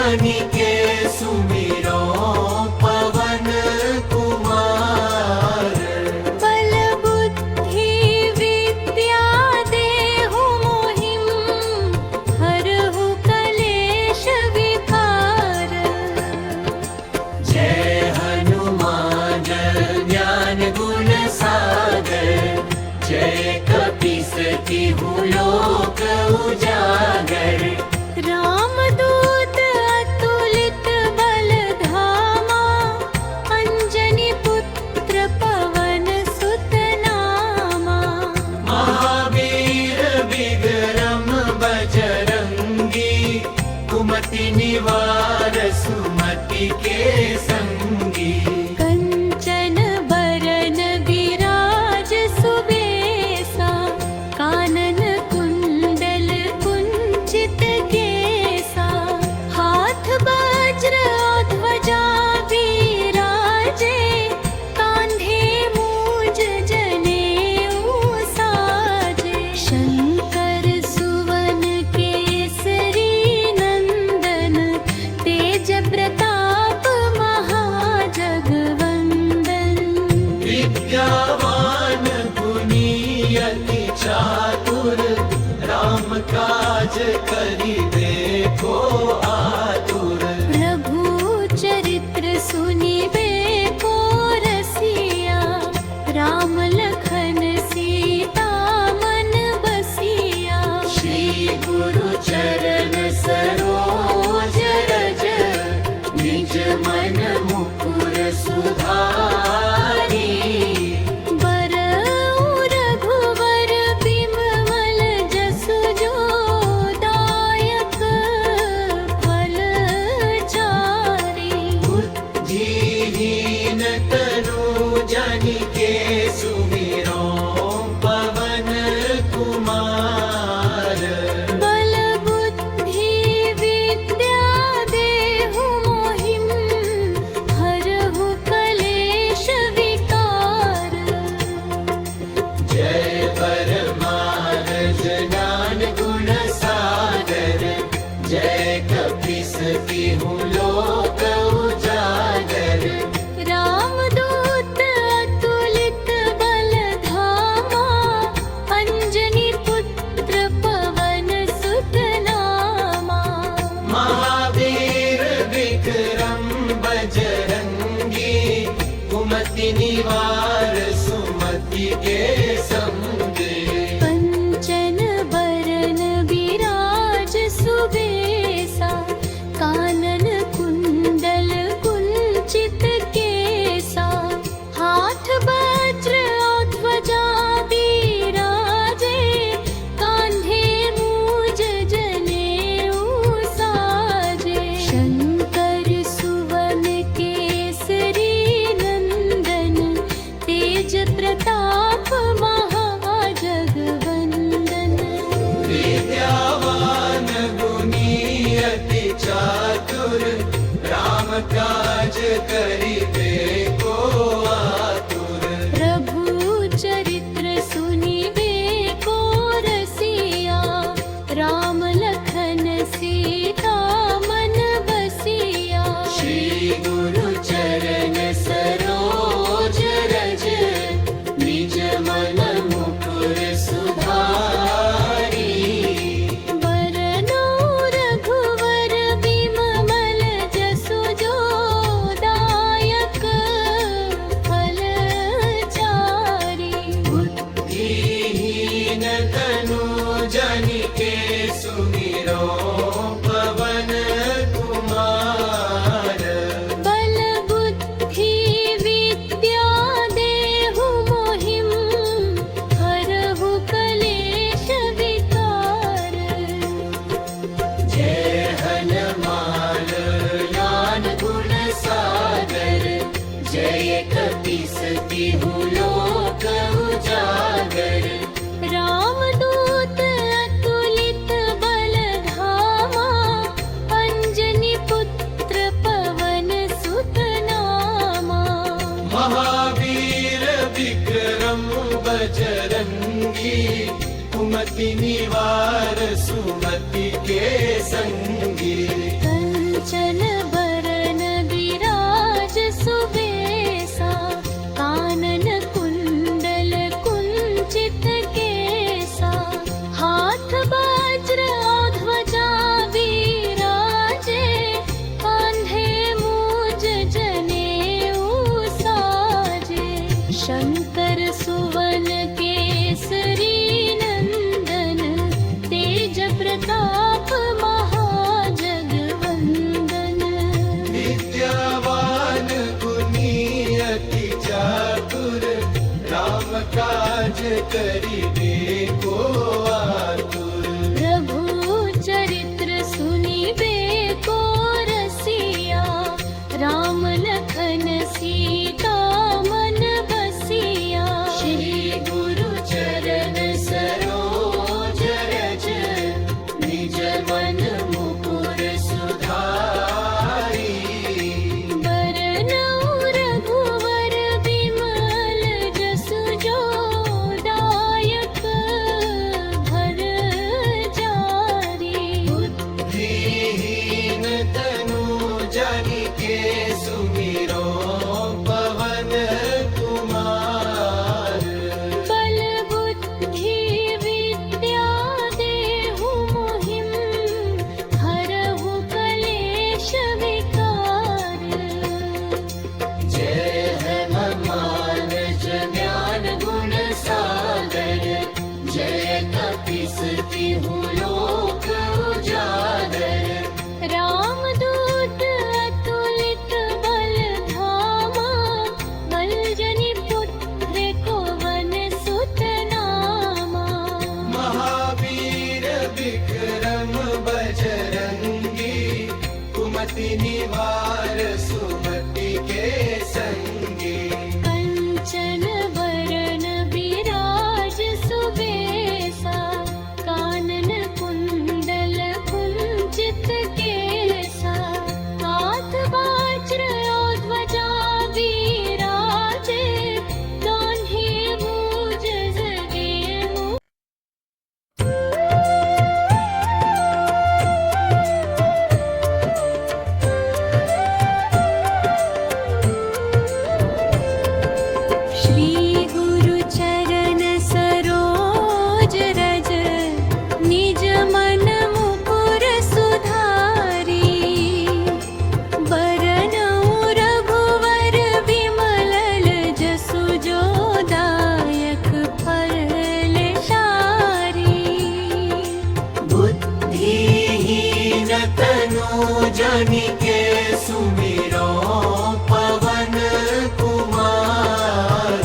जानी के सुमिरो पवन कुमार। बल बुद्धि विद्या देहु मोहिम, हरहु कलेश विकार। जय हनुमान ज्ञान गुण सागर, जय कपीस तिहु लोक उजागर। रामदूत अतुलित बल धामा, अंजनी पुत्र पवन सुत नामा। महावीर विक्रम बजरंगी, कुमति निवार सुमति के संगी। कंचन बरन विराज सुबेसा, कानन कुंडल कुंचित केसा। हाथ वज्र ध्वजा विराजे, कांधे मूज जनेऊ साजे। शंकर सुवन केसरी नंदन, तेज प्रताप महाजगवंदन। विद्यावान गुणी अति चातुर, राम काज करिबे को आतुर। प्रभु चरित्र सुनिबे को रसिया, राम लखन सीता मन बसिया। श्री गुरु चरण सरोज रज, निज मन मुकुर सुधारी। बरऊ रघुवर बिमल जसु जो, दायक फल चारि। बुद्धिहीन तनु जानिके सुमिरो पवन कुमार। बल बुद्धि विद्या देहु मोहिम, हरहु कलेश विकार। जय परमानंद ज्ञान गुण सागर, जय कपीस तिहु लोक उजागर। रामदूत अतुलित बल धामा, अंजनी पुत्र पवन सुत नामा। महावीर विक्रम बजरंगी, कुमति निवार सुमति के संगी। कंचन बरन विराज सुबेसा, कानन कुंडल कुंचित केसा। हाथ वज्र ध्वजा विराजे, कांधे मूज जनेऊ साजे। शंकर सुवन केसरी नंदन, तेज प्रताप महाजगवंदन। विद्यावान गुणी अति चातुर, राम काज करिबे को आतुर। प्रभु चरित्र सुनिबे को रसिया, राम लखन सीता मन बसिया। श्री गुरु चरण सरोज रज, निज मन मुकुर सुधारी। बरनौ रघुवर बिमल जसु जो, दायक फल चारि। बुद्धिहीन तनु जानिके सुमिरो पवन कुमार। बल बुद्धि विद्या देहु मोहिम, हरहु कलेश विकार। जय हनुमान ज्ञान गुण सागर, जय कपीस तिहु लोक उजागर। रामदूत अतुलित बल धामा, अंजनी पुत्र पवन सुत नामा। महावीर विक्रम बजरंगी, कुमति निवार सुमति के संगी। कंचन बरन विराज सुबेसा कानन कुंडल कुंचित केसा हाथ वज्र ध्वजा विराजे कांधे मूज जनेऊ साजे शंकर सुवन केसरी नंदन तेज प्रताप महाजगवंदन विद्यावान गुणी अति चातुर राम काज करिबे को आतुर प्रभु चरित्र सुनिबे को रसिया राम लखन सीता मन बसिया श्री गुरु चरण सरोज रज निज मन मुकुर सुधारी बरनउँ रघुवर विमल जसु जो दायक भर जारी बुद्धिहीन तनु जानिके सुमिरो पवन कुमार बल बुद्धि विद्या देहु मोहिम हरहु कलेश विकार जय हनुमान ज्ञान गुण सागर जय कपीस तिहु लोक उजागर रामदूत अतुलित बल धामा बलजनि पुत्र पवन सुत नामा महावीर विक्रम बजरंगी कुमति निवार सुमति के संगी कंचन बरन विराज सुबेसा कानन कुंडल कुंचित केसा हाथ वज्र ध्वजा विराजे कान्हे मूज जनेऊ श्री गुरु चरण सरोज रज निज मन मुकुर सुधारी बरनउँ रघुवर विमल जसु जो दायक फल सारी बुद्धिहीन तनु जानिके सुमिरो पवन कुमार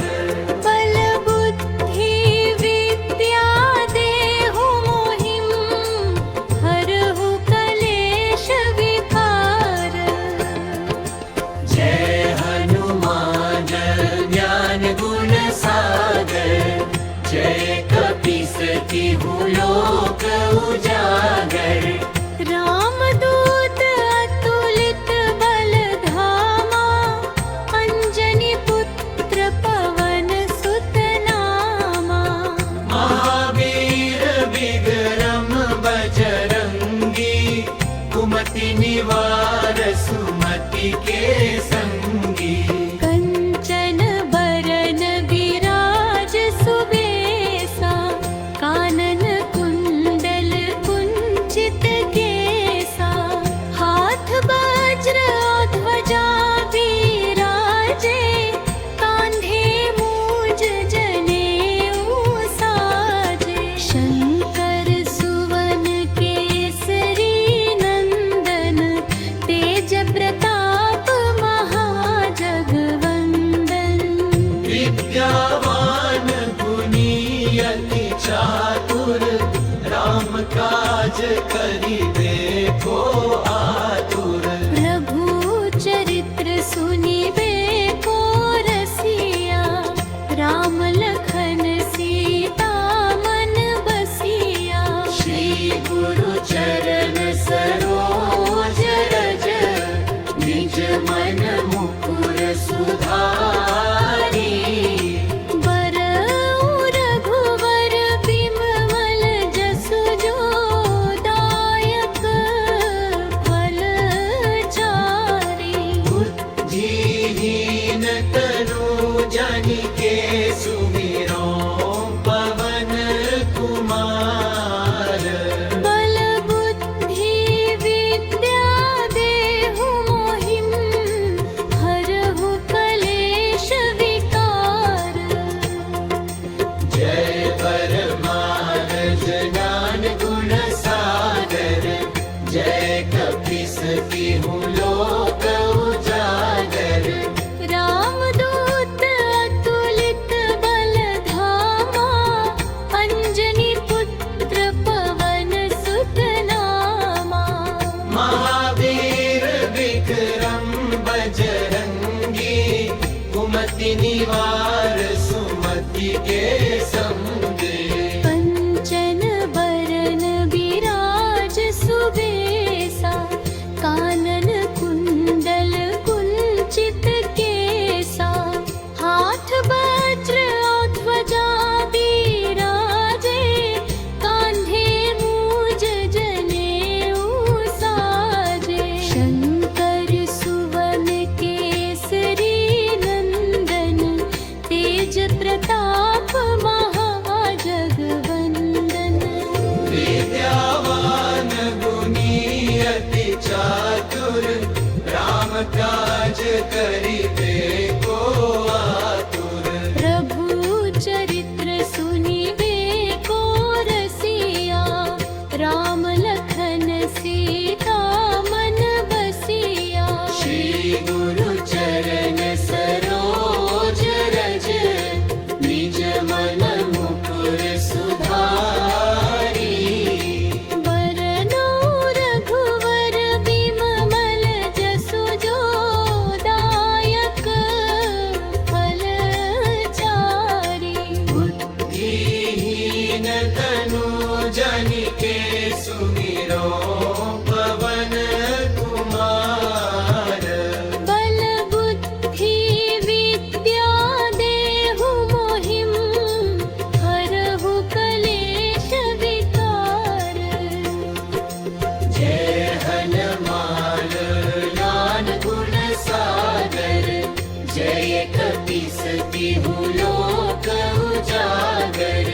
बल बुद्धि विद्या देहु मोहिम हरहु कलेश विकार जय हनुमान ज्ञान गुण सागर जय कपीस तिहु लोक उजागर रामदूत अतुलित बल धामा अंजनी पुत्र पवन सुत नामा महावीर विक्रम बजरंगी कुमति निवार सुमति के संगी कंचन बरन विराज सुबेसा कानन कुंडल कुंचित केसा हाथ वज्र ध्वजा विराजे कांधे मूज जनेऊ साजे शंकर सुवन केसरी नंदन तेज प्रताप महाजगवंदन विद्यावान गुणी अति चातुर राम काज करिबे को आतुर प्रभु चरित्र सुनिबे को रसिया राम लखन सीता मन बसिया श्री गुरु चरण सरोज रज निज मन मुकुर सुधारी बरनउँ रघुवर विमल जसु जो दायक कुमार बल बुद्धि विद्या देहु मोहिं हरहु कलेश विकार जय परमानंद ज्ञान गुण सागर जय कपीस तिहु लोक उजागर रामदूत अतुलित बल धामा अंजनी पुत्र पवन सुत नामा महावीर विक्रम बजरंगी कुमति निवार सुमति के संगी कंचन बरन विराज सुबेसा कानन कुंडल कुंचित केसा हाथ वज्र और ध्वजा बिराजे कांधे मूज जनेऊ साजे शंकर सुवन केसरी नंदन तेज प्रताप महाजगवंदन विद्यावान गुणी अति चातुर राम काज करिबे को आतुर प्रभु चरित्र सुनिबे को रसिया राम लखन सीता मन बसिया श्री गुरु चरण सरोज रज निज मन मुकुर सुधारी बरनौ रघुवर बिमल जसु जो दायक फल चारी बुद्धिहीन तनु जनिके सुमिरो पवन कुमार बल बुद्धि विद्या देहु मोहिं हरहु कलेश विकार जय हनुमान ज्ञान गुण सागर जय कपीस तिहु लोक उजागर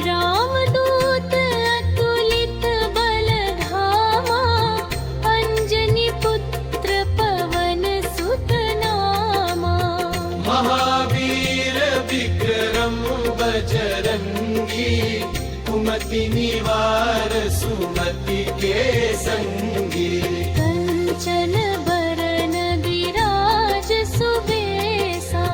रामदूत अतुलित बल धामा अंजनी पुत्र पवन सुत नामा महावीर विक्रम बजरंगी कुमति निवार सुमति के संगी कंचन बरन विराज सुबेसा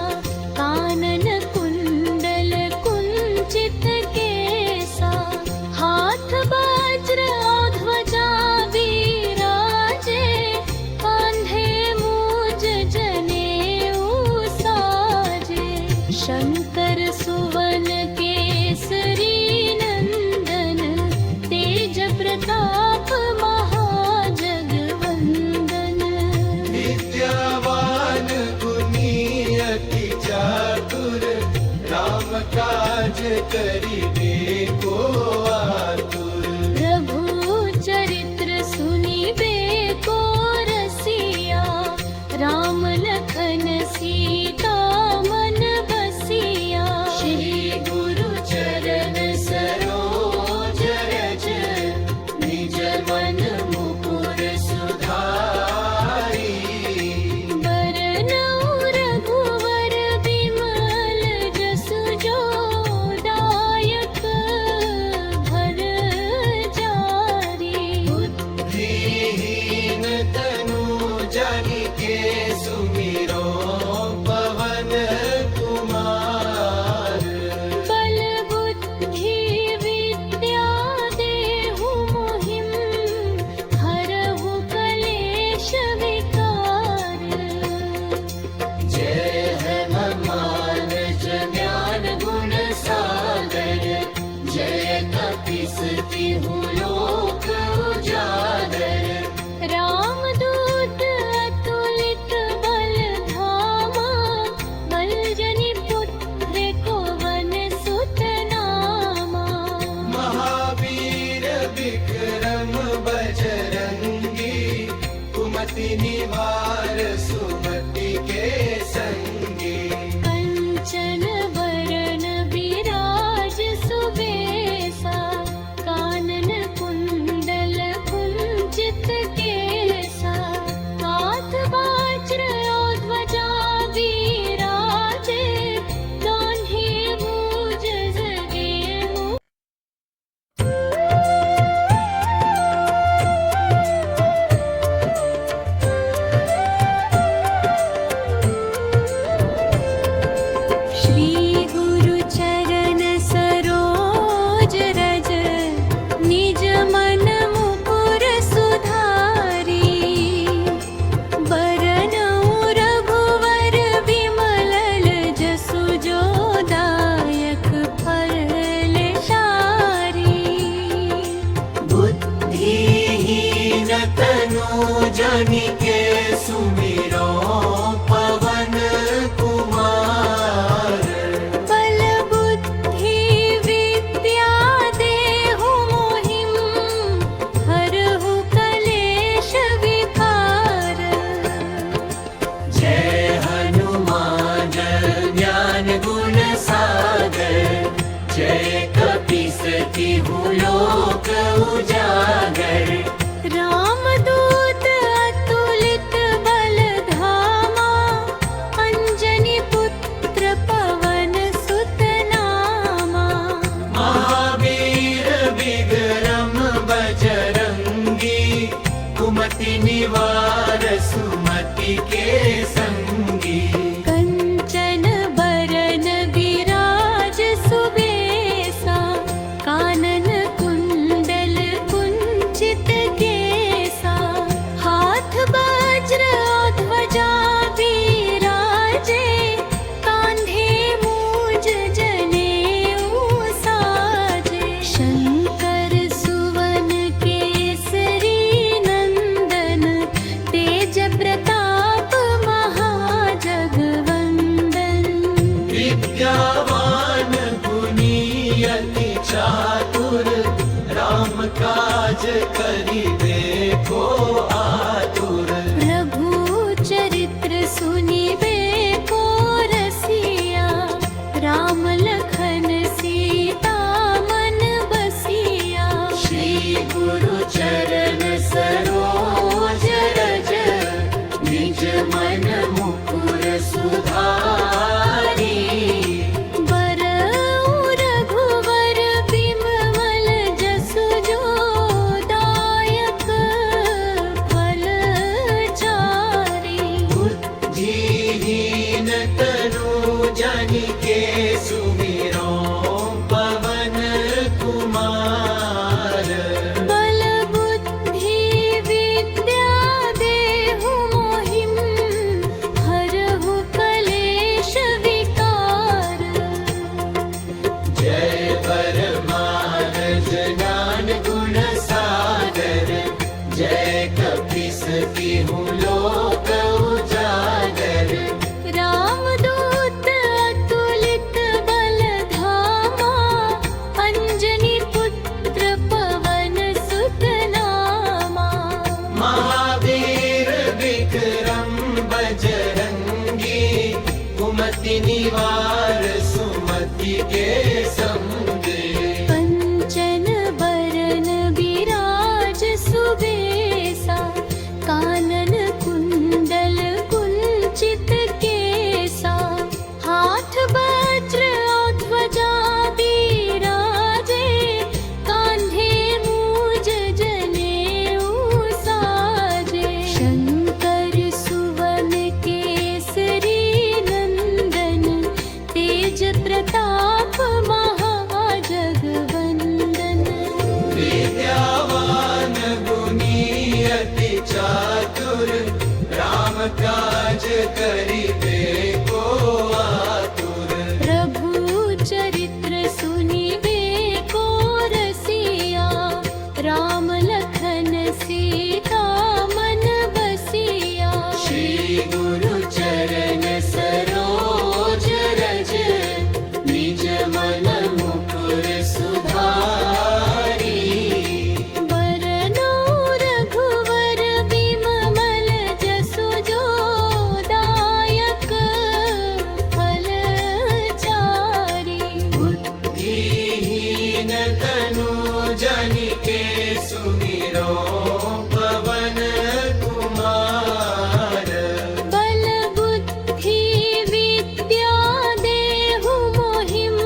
कानन कुंडल कुंचित केसा हाथ वज्र और ध्वजा विराजे कांधे मूज जनेऊ साजे शंकर सुवन केसरी नंदन तेज प्रताप महाजगवंदन विद्यावान गुणी अति चातुर राम काज करिबे को आतुर प्रभु चरित्र सुनिबे को रसिया राम लखन सीता मन बसिया श्री गुरु चरण सरोज रज निज मन मुकुर सुधारी बरनौ रघुवर बिमल जसु जो दायक भर जारी बुद्धिहीन तनु जनिके सुमिरो पवन कुमार बल बुद्धि विद्या देहु मोहिं हरहु कलेश विकार जय हनुमान ज्ञान गुण सागर जय कपीस तिहु लोक उजागर रामदूत अतुलित बल धामा बलजनि पुत्र पवन सुत नामा महावीर विक्रम बजरंगी कुमति निवार सुमति के संगी कंचन बरन विराज सुबेसा जानिके सुमिरो पवन कुमार। बल बुद्धि विद्या देहु मोहिम हरहु कलेश विकार। जय हनुमान ज्ञान गुण सागर, जय कपीस तिहु लोक उजागर। रामदूत अतुलित बल धामा, अंजनी पुत्र पवन सुत नामा। महावीर विक्रम बजरंगी, कुमति निवार सुमति के संगी। कंचन बरन विराज सुबेसा, कानन कुंडल कुंचित केसा। हाथ वज्र ध्वजा विराजे, कांधे मूज जनेऊ साजे। शंकर सुवन केसरी नंदन, तेज प्रताप महाजगवंदन। विद्यावान गुणी अति चातुर, राम काज करिबे को आतुर। प्रभु चरित्र सुनिबे को रसिया, राम लखन सीता मन बसिया। श्री गुरु चरण सरोज रज, निज मन मुकुर सुधारी। बरऊ रघुवर बिमल जसु जो, दायक फल चारि। बुद्धिहीन तनु जानिके सुमिरो पवन कुमार। बल बुद्धि विद्या देहु मोहिम हरहु कलेश विकार। जय परमानंद ज्ञान गुण सागर, जय कपीस तिहु लोक उजागर। रामदूत अतुलित बल धामा, अंजनी पुत्र पवन सुत नामा। महावीर विक्रम बजरंगी, कुमति निवार सुमति के संगी। कंचन बरन विराज सुबेसा, कानन कुंडल कुंचित केसा। हाथ वज्र ध्वजा विराजे, कांधे मूज जनेऊ साजे। शंकर सुवन केसरी नंदन, तेज प्रताप महाजगवंदन। विद्यावान गुणी अति चातुर, राम काज करिबे को आतुर। प्रभु चरित्र सुनिबे को रसिया, राम लखन सीता मन बसिया। श्री गुरु चरण सरोज रज, निज मन मुकुर सुधारी। बरनौ रघुवर बिमल जसु जो, दायक फल चारि। बुद्धिहीन तनु जानिके सुमिरो पवन कुमार। बल बुद्धि विद्या देहु मोहिम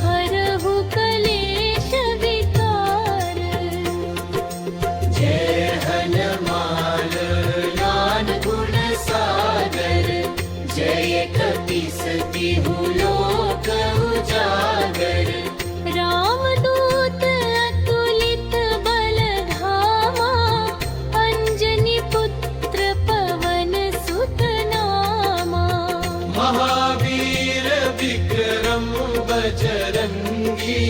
हरहु कलेश विकार। जय हनुमान ज्ञान गुण सागर, जय कपीस तिहु लोक उजागर। रामदूत अतुलित बल धामा, अंजनी पुत्र पवन सुत नामा। महावीर विक्रम बजरंगी,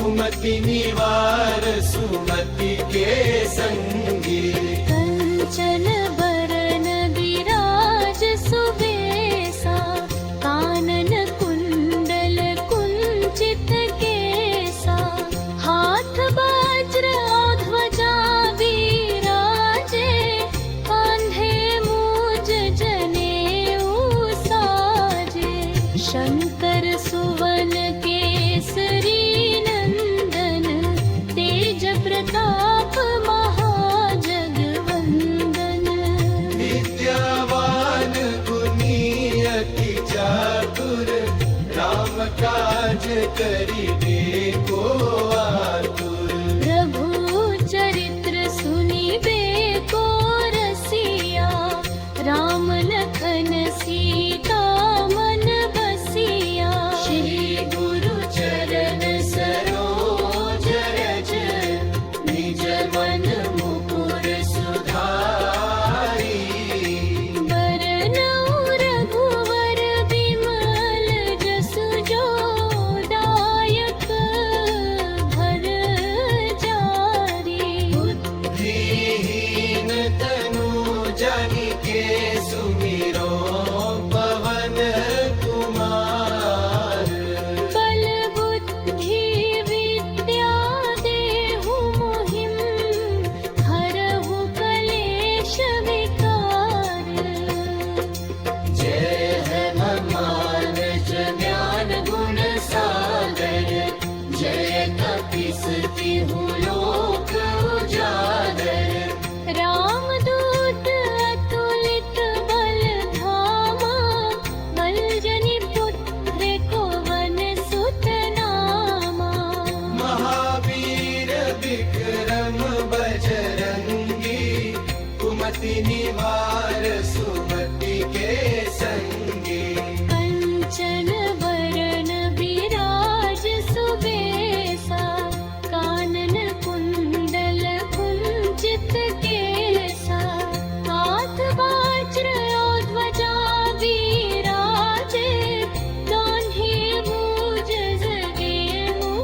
कुमति निवार सुमति के संगी। कंचन बरन विराज सुबेसा कानन कुंडल कुंचित केसा हाथ वज्र और ध्वजा विराजे कांधे मूज जनेऊ साजे शंकर सुवन केसरी नंदन तेज प्रताप महाजगवंदन विद्यावान गुणी अति चातुर राम काज करिबे को आतुर प्रभु चरित्र सुनिबे को रसिया राम लखन सीता मन बसिया श्री गुरु चरण सरोज रज निज मन मुकुर सुधारी बरनउँ रघुवर बिमल जसु जो दायक भर जारी बुद्धिहीन तनु जानिके सुमिरो पवन कुमार बल बुद्धि विद्या देहु मोहिम हरहु कलेश विकार जय हनुमान ज्ञान गुण सागर जय कपीस तिहु लोक उजागर रामदूत अतुलित बल धामा बलजनि पुत्र पवन सुत नामा महावीर विक्रम बजरंगी कुमति निवार सुमति के संगी कंचन बरन विराज सुबेसा कानन कुंडल कुंचित केसा हाथ वज्र और ध्वजा विराजे कान्हे मूज जनेऊ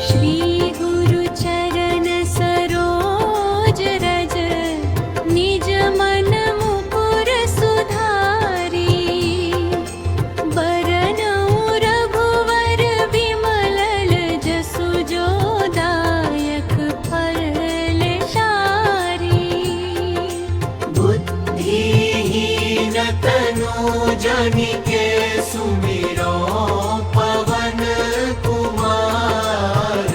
श्री गुरु चरण सरोज रज निज मन मुकुर सुधारी बरनउँ रघुवर बिमल जसु जो दायक फल सारी बुद्धिहीन तनु जानिके सुमिरो पवन कुमार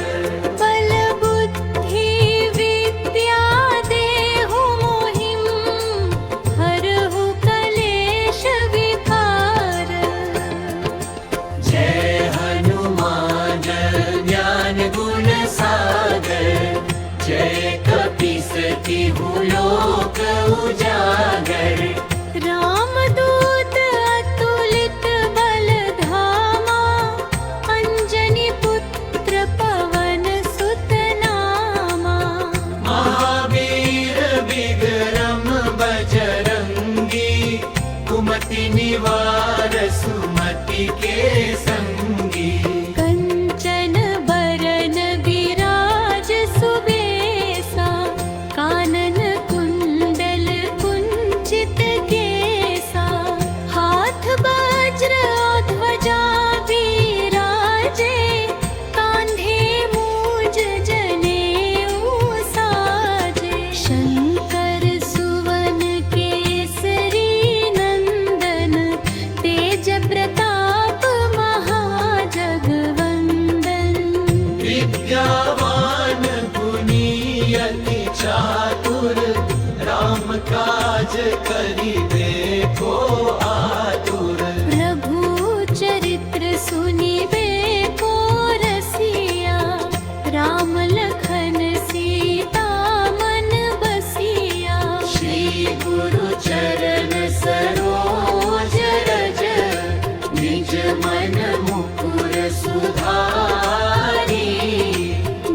बल बुद्धि विद्या देहु मोहिम हरहु कलेश विकार जय हनुमान ज्ञान गुण सागर जय कपीस तिहु लोक उजागर रामदूत अतुलित बल धामा अंजनी पुत्र पवन सुत नामा महावीर विक्रम बजरंगी कुमति निवार सुमति के संगी कंचन बरन विराज सुबेसा कानन कुंडल कुंचित केसा हाथ वज्र और ध्वजा विराजे कांधे मूज जनेऊ साजे शंकर सुवन केसरी नंदन तेज प्रताप महाजगवंदन विद्यावान गुणी अति चातुर राम काज करिबे को आतुर प्रभु चरित्र सुनिबे को रसिया राम लखन सीता मन बसिया श्री गुरु चरण सरोज रज निज मन मुकुर सुधारी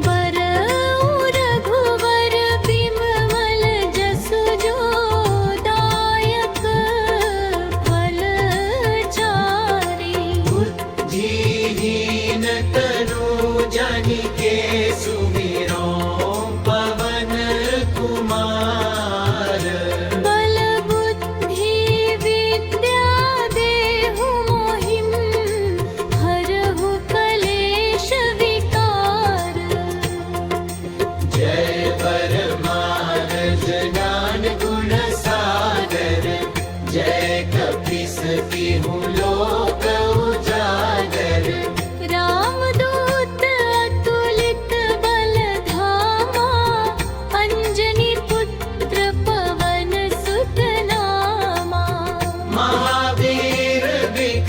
बरनउँ रघुवर बिमल जसु जो दायक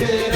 एक